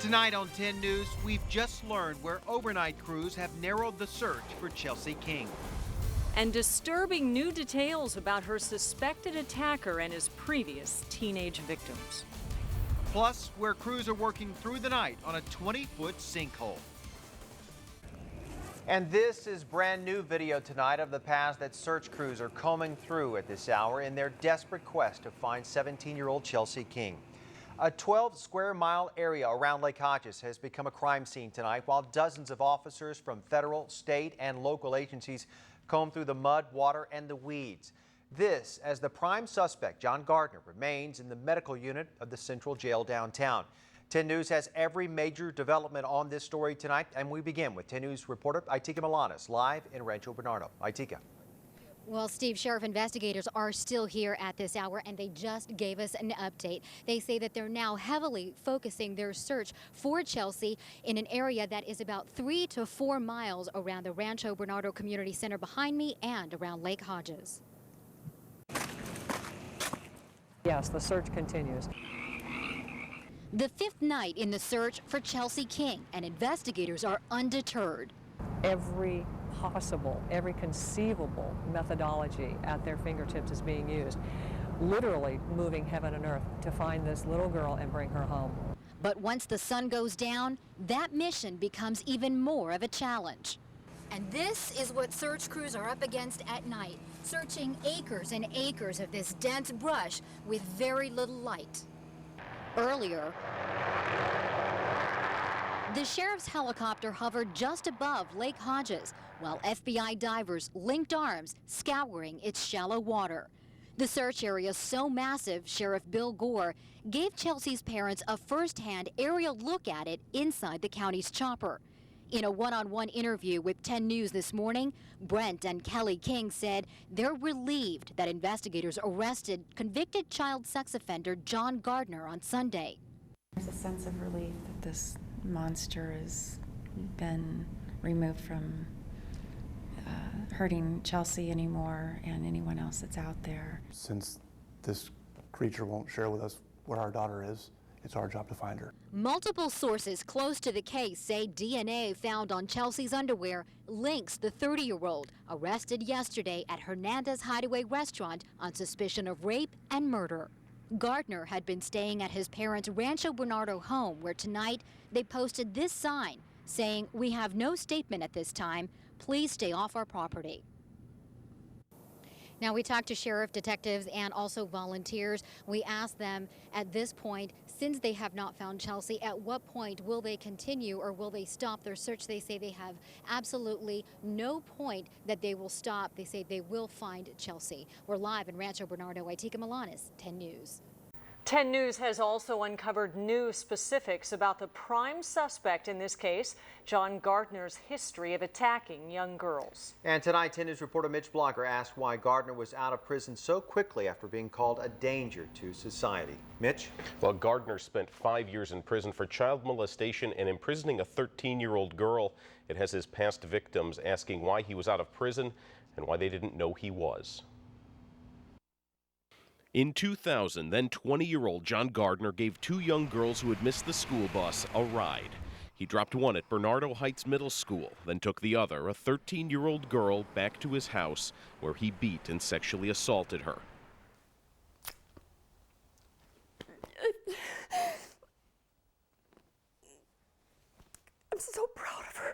Tonight on 10 News, we've just learned where overnight crews have narrowed the search for Chelsea King. And disturbing new details about her suspected attacker and his previous teenage victims. Plus, where crews are working through the night on a 20-foot sinkhole. And this is brand new video tonight of the paths that search crews are combing through at this hour in their desperate quest to find 17-year-old Chelsea King. A 12-square-mile area around Lake Hodges has become a crime scene tonight while dozens of officers from federal, state, and local agencies comb through the mud, water, and the weeds. This as the prime suspect, John Gardner, remains in the medical unit of the Central Jail downtown. 10 News has every major development on this story tonight, and we begin with 10 News reporter Itika Milanes live in Rancho Bernardo. Itika. Well, Steve, sheriff investigators are still here at this hour, and they just gave us an update. They say that they're now heavily focusing their search for Chelsea in an area that is about 3 to 4 miles around the Rancho Bernardo Community Center behind me and around Lake Hodges. Yes, the search continues. The 5th night in the search for Chelsea King, and investigators are undeterred. Every possible, every conceivable methodology at their fingertips is being used, literally moving heaven and earth to find this little girl and bring her home. But once the sun goes down, that mission becomes even more of a challenge. And this is what search crews are up against at night, searching acres and acres of this dense brush with very little light. Earlier, the sheriff's helicopter hovered just above Lake Hodges, while FBI divers linked arms scouring its shallow water. The search area so massive, Sheriff Bill Gore gave Chelsea's parents a first-hand aerial look at it inside the county's chopper. In a one-on-one interview with 10 News this morning, Brent and Kelly King said they're relieved that investigators arrested convicted child sex offender John Gardner on Sunday. There's a sense of relief that this monster has been removed from hurting Chelsea anymore and anyone else that's out there. Since this creature won't share with us where our daughter is, it's our job to find her. Multiple sources close to the case say DNA found on Chelsea's underwear links the 30-year-old arrested yesterday at Hernandez Hideaway restaurant on suspicion of rape and murder. Gardner had been staying at his parents' Rancho Bernardo home, where tonight they posted this sign saying, "We have no statement at this time. Please stay off our property." Now, we talked to sheriff, detectives, and also volunteers. We asked them at this point, since they have not found Chelsea, at what point will they continue or will they stop their search? They say they have absolutely no point that they will stop. They say they will find Chelsea. We're live in Rancho Bernardo. Itika Milanes, 10 News. 10 News has also uncovered new specifics about the prime suspect in this case, John Gardner's history of attacking young girls. And tonight, 10 News reporter Mitch Blogger asked why Gardner was out of prison so quickly after being called a danger to society. Mitch? Well, Gardner spent 5 years in prison for child molestation and imprisoning a 13-year-old girl. It has his past victims asking why he was out of prison and why they didn't know he was. In 2000, then 20-year-old John Gardner gave 2 young girls who had missed the school bus a ride. He dropped one at Bernardo Heights Middle School, then took the other, a 13-year-old girl, back to his house where he beat and sexually assaulted her. I'm so proud of her.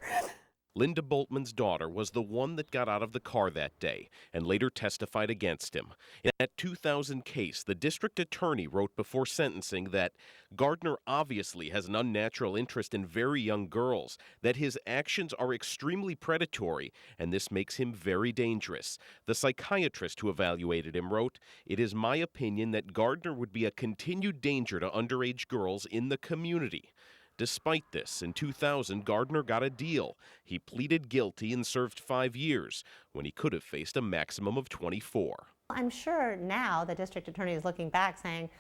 Linda Boltman's daughter was the one that got out of the car that day and later testified against him. In that 2000 case, the district attorney wrote before sentencing that Gardner obviously has an unnatural interest in very young girls, that his actions are extremely predatory, and this makes him very dangerous. The psychiatrist who evaluated him wrote, "It is my opinion that Gardner would be a continued danger to underage girls in the community." Despite this, in 2000, Gardner got a deal. He pleaded guilty and served 5 years, when he could have faced a maximum of 24. I'm sure now the district attorney is looking back saying,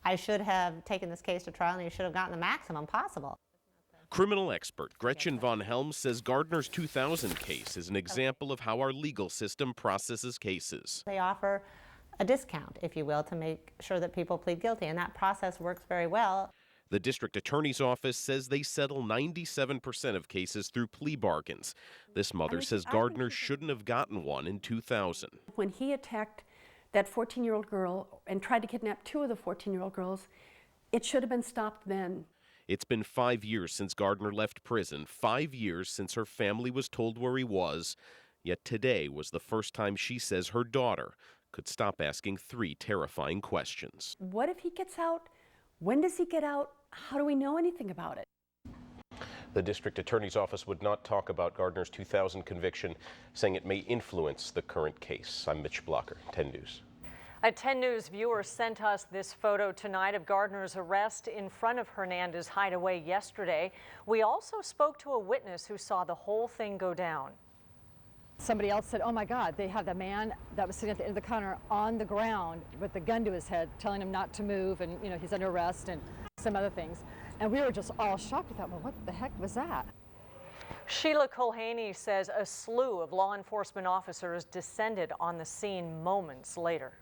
I should have taken this case to trial and you should have gotten the maximum possible. Criminal expert Gretchen von Helms says Gardner's 2000 case is an example of how our legal system processes cases. They offer a discount, if you will, to make sure that people plead guilty, and that process works very well. The district attorney's office says they settle 97% of cases through plea bargains. This mother says Gardner shouldn't have gotten one in 2000. When he attacked that 14-year-old girl and tried to kidnap 2 of the 14-year-old girls, it should have been stopped then. It's been 5 years since Gardner left prison, 5 years since her family was told where he was. Yet today was the first time she says her daughter could stop asking 3 terrifying questions. What if he gets out? When does he get out? How do we know anything about it? The district attorney's office would not talk about Gardner's 2000 conviction, saying it may influence the current case. I'm Mitch Blocker, 10 News. A 10 News viewer sent us this photo tonight of Gardner's arrest in front of Hernandez hideaway yesterday. We also spoke to a witness who saw the whole thing go down. Somebody else said, oh my God, they have the man that was sitting at the end of the counter on the ground with the gun to his head, telling him not to move, and he's under arrest and some other things. And we were just all shocked. We thought, well, what the heck was that? Sheila Culhaney says a slew of law enforcement officers descended on the scene moments later.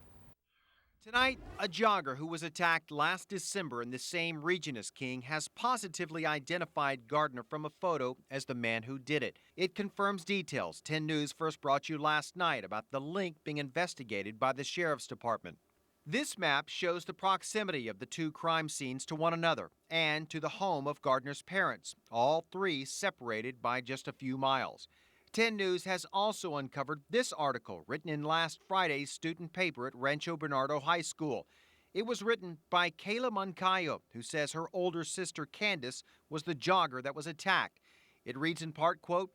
Tonight, a jogger who was attacked last December in the same region as King has positively identified Gardner from a photo as the man who did it. It confirms details 10 News first brought you last night about the link being investigated by the Sheriff's Department. This map shows the proximity of the 2 crime scenes to one another and to the home of Gardner's parents, all 3 separated by just a few miles. 10 News has also uncovered this article written in last Friday's student paper at Rancho Bernardo High School. It was written by Kayla Moncayo, who says her older sister Candace was the jogger that was attacked. It reads in part, quote,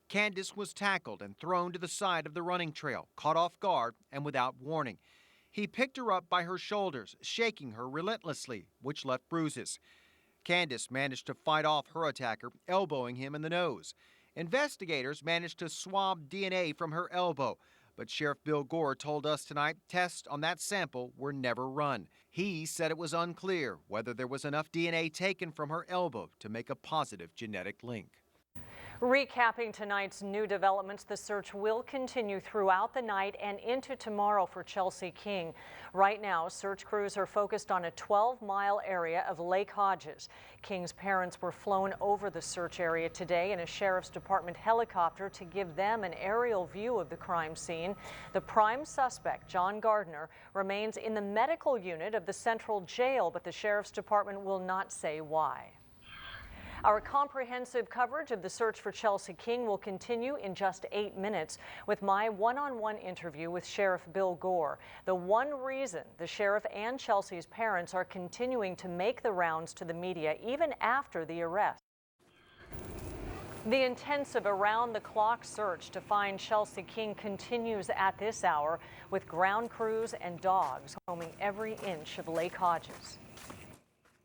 Candace was tackled and thrown to the side of the running trail, caught off guard and without warning. He picked her up by her shoulders, shaking her relentlessly, which left bruises. Candace managed to fight off her attacker, elbowing him in the nose. Investigators managed to swab DNA from her elbow, but Sheriff Bill Gore told us tonight tests on that sample were never run. He said it was unclear whether there was enough DNA taken from her elbow to make a positive genetic link. Recapping tonight's new developments, the search will continue throughout the night and into tomorrow for Chelsea King. Right now, search crews are focused on a 12-mile area of Lake Hodges. King's parents were flown over the search area today in a Sheriff's Department helicopter to give them an aerial view of the crime scene. The prime suspect, John Gardner, remains in the medical unit of the Central Jail, but the Sheriff's Department will not say why. Our comprehensive coverage of the search for Chelsea King will continue in just 8 minutes with my one-on-one interview with Sheriff Bill Gore. The one reason the sheriff and Chelsea's parents are continuing to make the rounds to the media even after the arrest. The intensive around-the-clock search to find Chelsea King continues at this hour with ground crews and dogs combing every inch of Lake Hodges.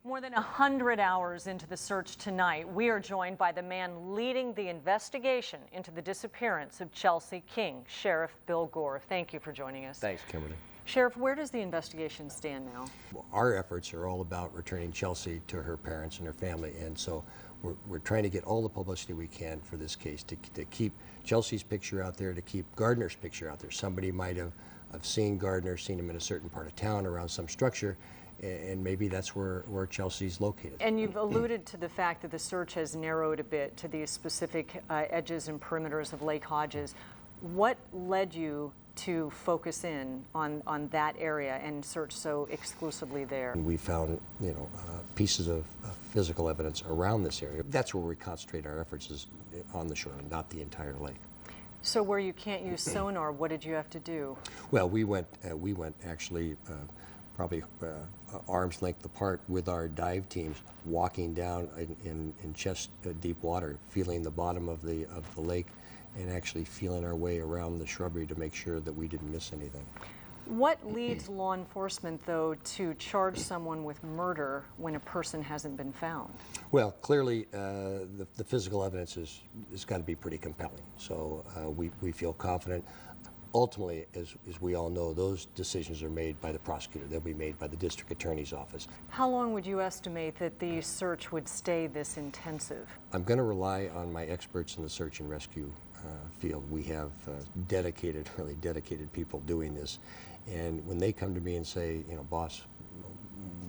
More than 100 hours into the search tonight, we are joined by the man leading the investigation into the disappearance of Chelsea King, Sheriff Bill Gore. Thank you for joining us. Thanks, Kimberly. Sheriff, where does the investigation stand now? Well, our efforts are all about returning Chelsea to her parents and her family, and so we're trying to get all the publicity we can for this case to keep Chelsea's picture out there, to keep Gardner's picture out there. Somebody might have seen Gardner, seen him in a certain part of town around some structure, and maybe that's where Chelsea's located. And you've alluded to the fact that the search has narrowed a bit to these specific edges and perimeters of Lake Hodges. What led you to focus in on that area and search so exclusively there? We found, pieces of physical evidence around this area. That's where we concentrate our efforts, is on the shoreline, not the entire lake. So where you can't use sonar, what did you have to do? Well, we went actually probably arm's length apart with our dive teams, walking down in chest deep water, feeling the bottom of the lake, and actually feeling our way around the shrubbery to make sure that we didn't miss anything. What leads law enforcement, though, to charge someone with murder when a person hasn't been found? Well, clearly, the physical evidence has got to be pretty compelling. So we feel confident. Ultimately, as we all know, those decisions are made by the prosecutor. They'll be made by the district attorney's office. How long would you estimate that the search would stay this intensive? I'm going to rely on my experts in the search and rescue field. We have really dedicated people doing this. And when they come to me and say, boss,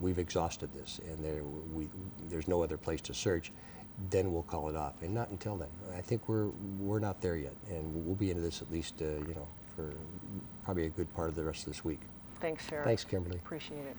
we've exhausted this and there's no other place to search, then we'll call it off, and not until then. I think we're not there yet, and we'll be into this at least for probably a good part of the rest of this week. Thanks, Sheriff. Thanks, Kimberly. Appreciate it.